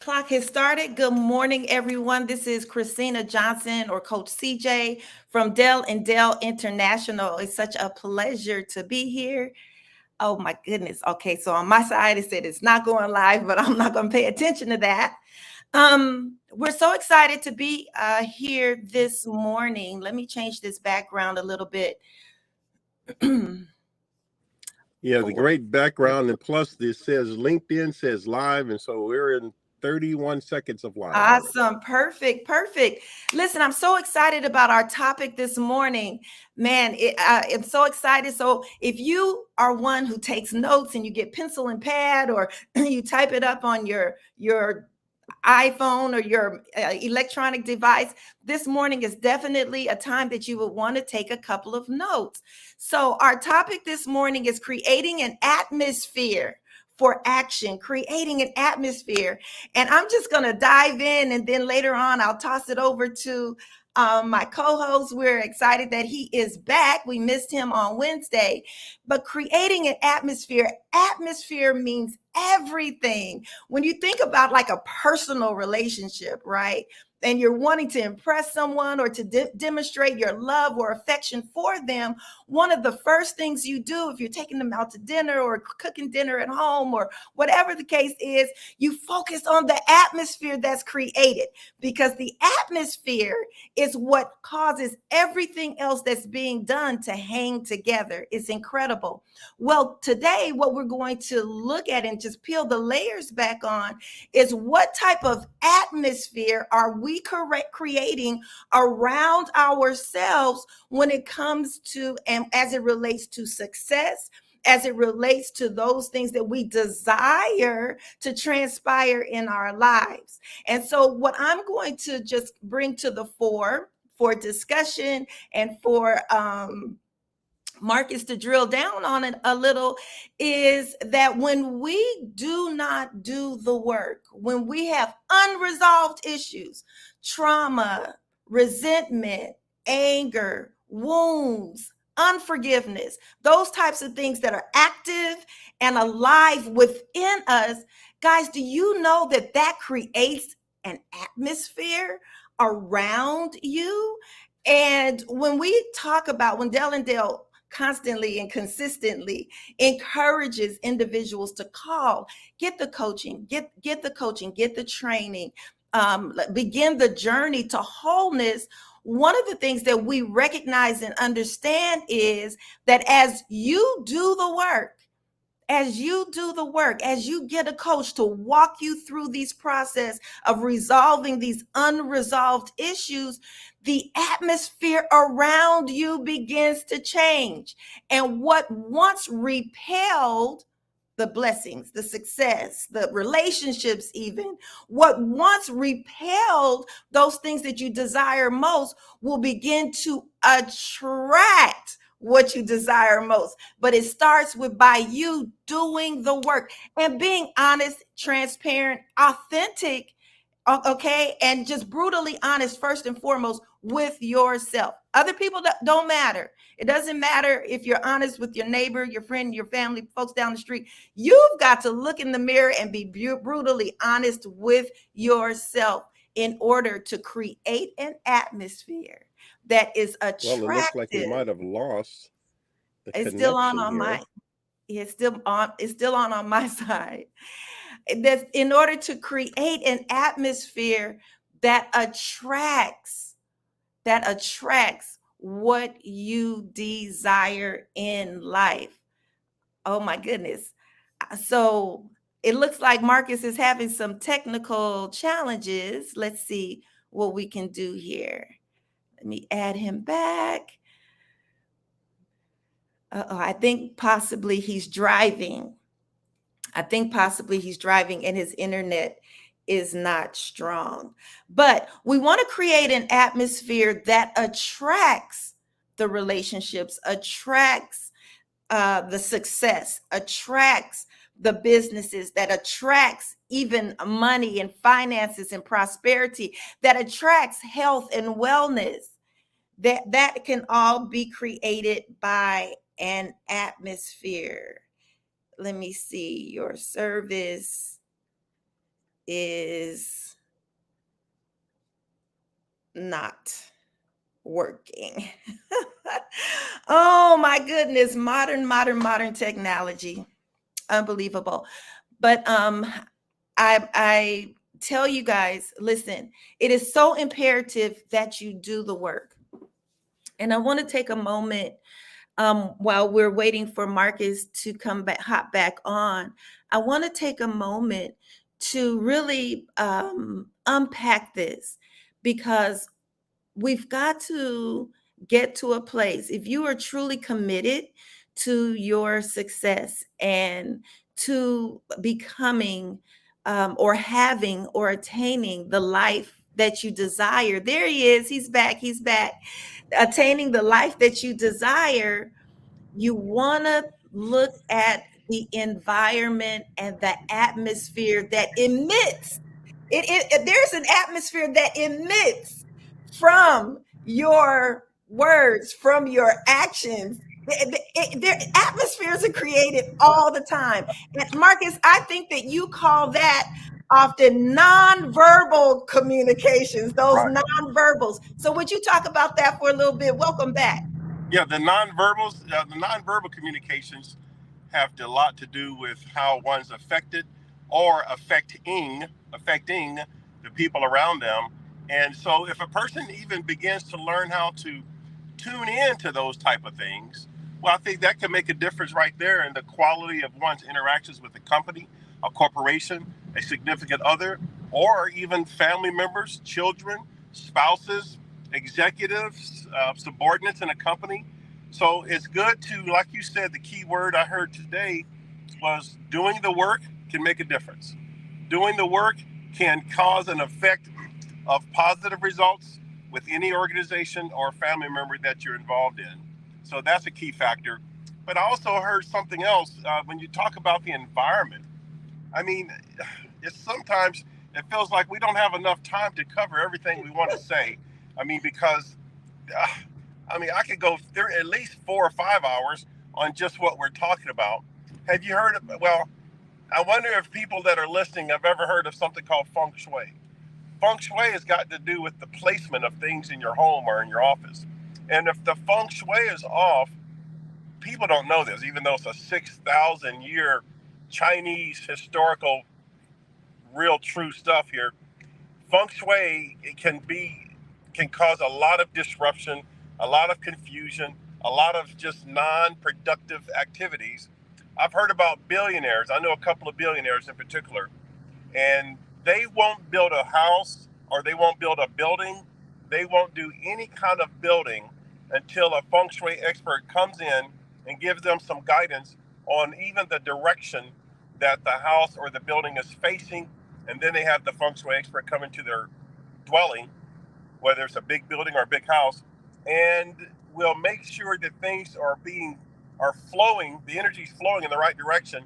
Clock has started. Good morning, everyone. This is Christina Johnson or Coach CJ from Dell and Dell International. It's such a pleasure to be here. Oh my goodness. Okay, so on my side it said it's not going live, but I'm not going to pay attention to that. We're so excited to be here this morning. Let me change this background a little bit. Yeah, the great background, and plus this says LinkedIn says live, and so we're in 31 seconds of live. Awesome. Perfect. Listen, I'm so excited about our topic this morning. Man, I'm so excited. So if you are one who takes notes and you get pencil and pad or you type it up on your iPhone or your electronic device, this morning is definitely a time that you would want to take a couple of notes. So our topic this morning is creating an atmosphere for action, creating an atmosphere. And I'm just going to dive in, and then later on, I'll toss it over to my co-host. We're excited that he is back. We missed him on Wednesday. But creating an atmosphere means everything. When you think about like a personal relationship, right? And you're wanting to impress someone or to demonstrate your love or affection for them, one of the first things you do if you're taking them out to dinner or cooking dinner at home or whatever the case is, you focus on the atmosphere that's created, because the atmosphere is what causes everything else that's being done to hang together. It's incredible. Well, today, what we're going to look at and just peel the layers back on is what type of atmosphere are we creating around ourselves when it comes to, and as it relates to success, as it relates to those things that we desire to transpire in our lives. And so, what I'm going to just bring to the fore for discussion and for Marcus to drill down on it a little is that when we do not do the work, when we have unresolved issues, trauma, resentment, anger, wounds, unforgiveness, those types of things that are active and alive within us, guys, do you know that that creates an atmosphere around you? And when we talk about, when Dell and Dell constantly and consistently encourages individuals to call, get the coaching, get the coaching, get the training, begin the journey to wholeness. One of the things that we recognize and understand is that as you do the work, as you get a coach to walk you through these process of resolving these unresolved issues, the atmosphere around you begins to change. And what once repelled the blessings, the success, the relationships, even what once repelled those things that you desire most, will begin to attract what you desire most. But it starts with by you doing the work and being honest, transparent, authentic, okay, and just brutally honest first and foremost with yourself. Other people don't matter. It doesn't matter if you're honest with your neighbor, your friend, your family, folks down the street. You've got to look in the mirror and be brutally honest with yourself in order to create an atmosphere that is Well, it looks like we attractive. might have lost the It's still connection on here. my it's still on my side. That's in order to create an atmosphere that attracts what you desire in life. Oh my goodness. So it looks like Marcus is having some technical challenges. Let's see what we can do here. Let me add him back. I think possibly he's driving. And his internet is not strong. But we want to create an atmosphere that attracts the relationships, attracts the success, attracts the businesses, that attracts even money and finances and prosperity, that attracts health and wellness. That can all be created by an atmosphere. Let me see. Your service is not working. Oh my goodness, modern technology. Unbelievable. But I tell you guys, listen, it is so imperative that you do the work. And I want to take a moment while we're waiting for Marcus to come back, hop back on. I want to take a moment to really unpack this, because we've got to get to a place. If you are truly committed to your success and to becoming or having or attaining the life that you desire, there he is. He's back. Attaining the life that you desire, you want to look at the environment and the atmosphere that emits. There's an atmosphere that emits from your words, from your actions. Their atmospheres are created all the time. And Marcus, I think that you call that often nonverbal communications, those Right. nonverbals. So would you talk about that for a little bit? Welcome back. Yeah, the nonverbal communications have a lot to do with how one's affected or affecting the people around them. And so if a person even begins to learn how to tune in to those type of things, well, I think that can make a difference right there in the quality of one's interactions with a company, a corporation, a significant other, or even family members, children, spouses, executives, subordinates in a company. So it's good to, like you said, the key word I heard today was doing the work can make a difference. Doing the work can cause an effect of positive results with any organization or family member that you're involved in. So that's a key factor. But I also heard something else when you talk about the environment. I mean, it's sometimes it feels like we don't have enough time to cover everything we want to say. I mean, because I could go there at least 4 or 5 hours on just what we're talking about. Have you heard of, well, I wonder if people that are listening have ever heard of something called feng shui. Feng shui has got to do with the placement of things in your home or in your office. And if the feng shui is off, people don't know this, even though it's a 6,000 year Chinese historical, real true stuff here. Feng shui can cause a lot of disruption, a lot of confusion, a lot of just non-productive activities. I've heard about billionaires. I know a couple of billionaires in particular, and they won't build a house or they won't build a building. They won't do any kind of building until a feng shui expert comes in and gives them some guidance on even the direction that the house or the building is facing. And then they have the feng shui expert come into their dwelling, whether it's a big building or a big house, and we'll make sure that things are flowing, the energy's flowing in the right direction.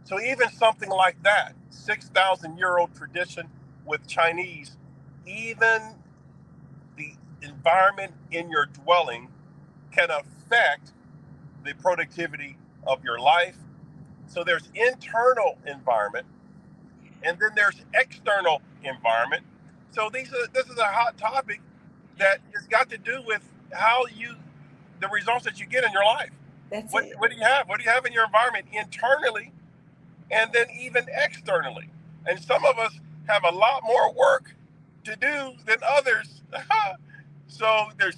So even something like that, 6,000-year-old tradition with Chinese, even the environment in your dwelling can affect the productivity of your life. So there's internal environment, and then there's external environment. So this is a hot topic that has got to do with the results that you get in your life. That's What it. do you have? What do you have in your environment internally, and then even externally? And some of us have a lot more work to do than others. So there's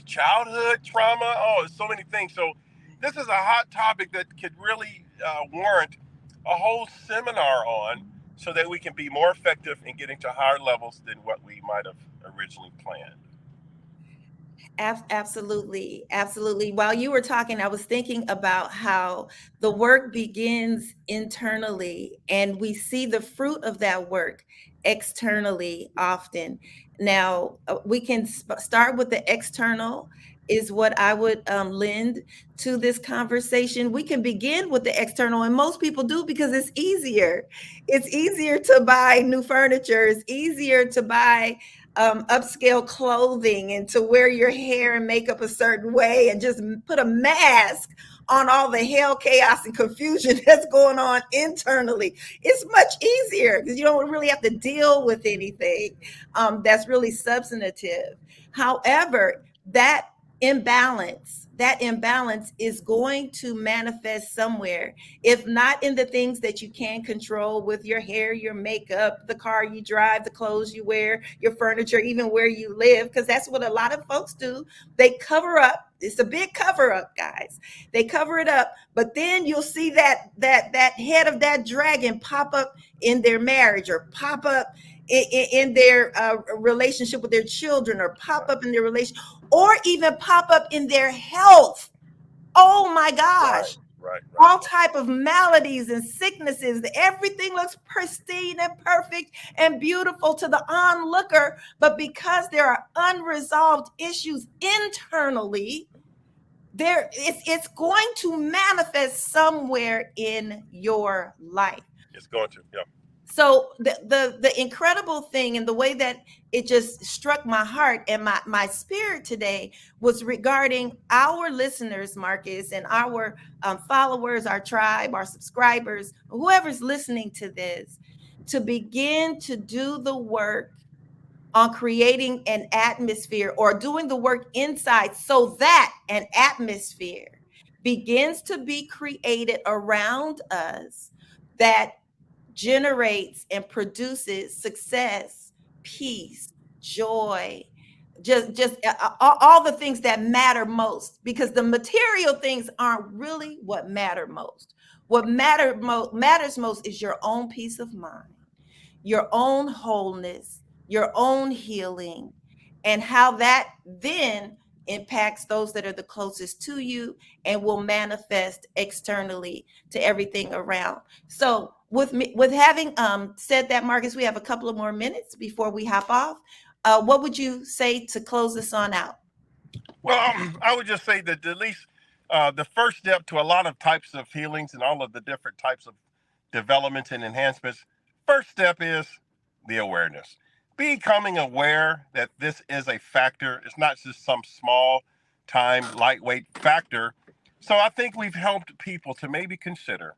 childhood trauma. Oh, there's so many things. So this is a hot topic that could really warrant a whole seminar on, so that we can be more effective in getting to higher levels than what we might have originally planned. Absolutely. Absolutely. While you were talking, I was thinking about how the work begins internally and we see the fruit of that work externally often. Now, we can start with the external, is what I would lend to this conversation. We can begin with the external, and most people do because it's easier. It's easier to buy new furniture, it's easier to buy upscale clothing and to wear your hair and makeup a certain way and just put a mask on all the hell, chaos, and confusion that's going on internally. It's much easier because you don't really have to deal with anything that's really substantive. However, that imbalance is going to manifest somewhere, if not in the things that you can control with your hair, your makeup, the car you drive, the clothes you wear, your furniture, even where you live, because that's what a lot of folks do. They cover up. It's a big cover up, guys. They cover it up, but then you'll see that head of that dragon pop up in their marriage, or pop up in their relationship with their children, or pop up in their relation, or even pop up in their health. Oh my gosh. Right. All type of maladies and sicknesses. Everything looks pristine and perfect and beautiful to the onlooker, but because there are unresolved issues internally, it's going to manifest somewhere in your life. It's going to, yeah. So the incredible thing, and the way that it just struck my heart and my spirit today, was regarding our listeners, Marcus, and our followers, our tribe, our subscribers, whoever's listening to this, to begin to do the work on creating an atmosphere, or doing the work inside, so that an atmosphere begins to be created around us that generates and produces success, peace, joy, just all the things that matter most, because the material things aren't really what matter most. What matters most is your own peace of mind, your own wholeness, your own healing, and how that then impacts those that are the closest to you and will manifest externally to everything around. So with having said that, Marcus, we have a couple of more minutes before we hop off. What would you say to close this on out? Well, I would just say that at least the first step to a lot of types of healings and all of the different types of developments and enhancements, first step is the awareness. Becoming aware that this is a factor. It's not just some small time, lightweight factor. So I think we've helped people to maybe consider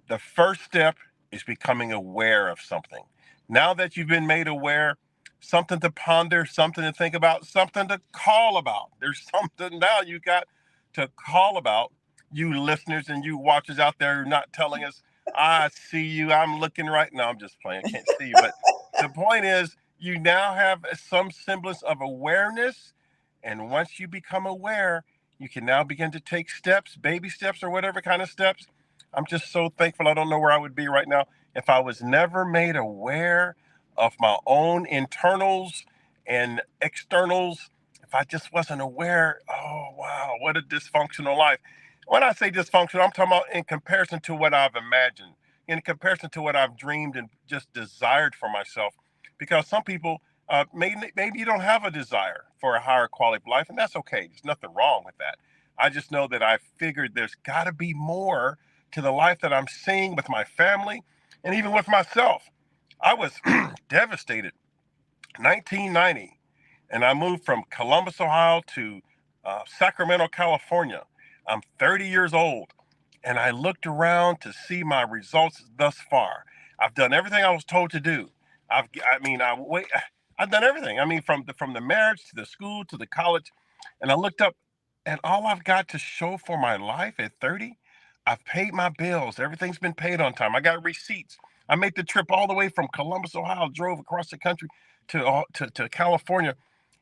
the first step is becoming aware of something. Now that you've been made aware, something to ponder, something to think about, something to call about. There's something now you got to call about. You listeners and you watchers out there who are not telling us, I see you, I'm looking right now. I'm just playing, I can't see you. But the point is, you now have some semblance of awareness. And once you become aware, you can now begin to take steps, baby steps, or whatever kind of steps. I'm just so thankful. I don't know where I would be right now if I was never made aware of my own internals and externals. If I just wasn't aware, oh, wow, what a dysfunctional life. When I say dysfunctional, I'm talking about in comparison to what I've imagined, in comparison to what I've dreamed and just desired for myself. Because some people, maybe you don't have a desire for a higher quality of life, and that's okay. There's nothing wrong with that. I just know that I figured there's got to be more to the life that I'm seeing with my family and even with myself. I was devastated. 1990, and I moved from Columbus, Ohio to Sacramento, California. I'm 30 years old, and I looked around to see my results thus far. I've done everything I was told to do. I've done everything. I mean, from the marriage to the school to the college, and I looked up, and all I've got to show for my life at 30, I've paid my bills. Everything's been paid on time. I got receipts. I made the trip all the way from Columbus, Ohio, drove across the country to California,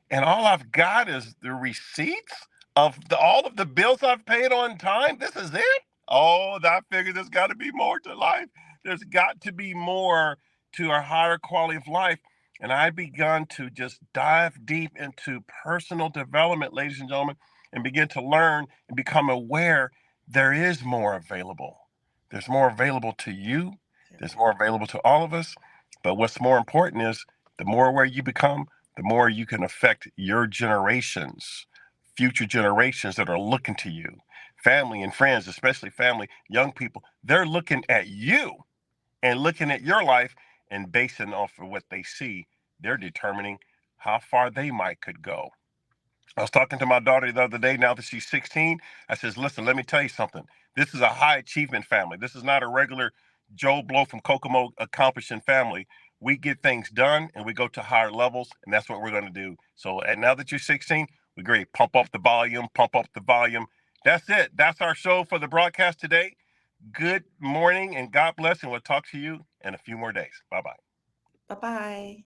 and all I've got is the receipts of all of the bills I've paid on time. This is it. Oh, I figured there's got to be more to life. There's got to be more to a higher quality of life. And I begun to just dive deep into personal development, ladies and gentlemen, and begin to learn and become aware there is more available. There's more available to you. There's more available to all of us. But what's more important is the more aware you become, the more you can affect your generations, future generations that are looking to you, family and friends, especially family, young people. They're looking at you and looking at your life, and basing off of what they see, they're determining how far they could go. I was talking to my daughter the other day, now that she's 16. I says, listen, let me tell you something. This is a high achievement family. This is not a regular Joe Blow from Kokomo accomplishing family. We get things done and we go to higher levels, and that's what we're going to do. So, and now that you're 16, we're great. Pump up the volume, pump up the volume. That's it. That's our show for the broadcast today. Good morning and God bless, and we'll talk to you in a few more days. Bye-bye. Bye-bye.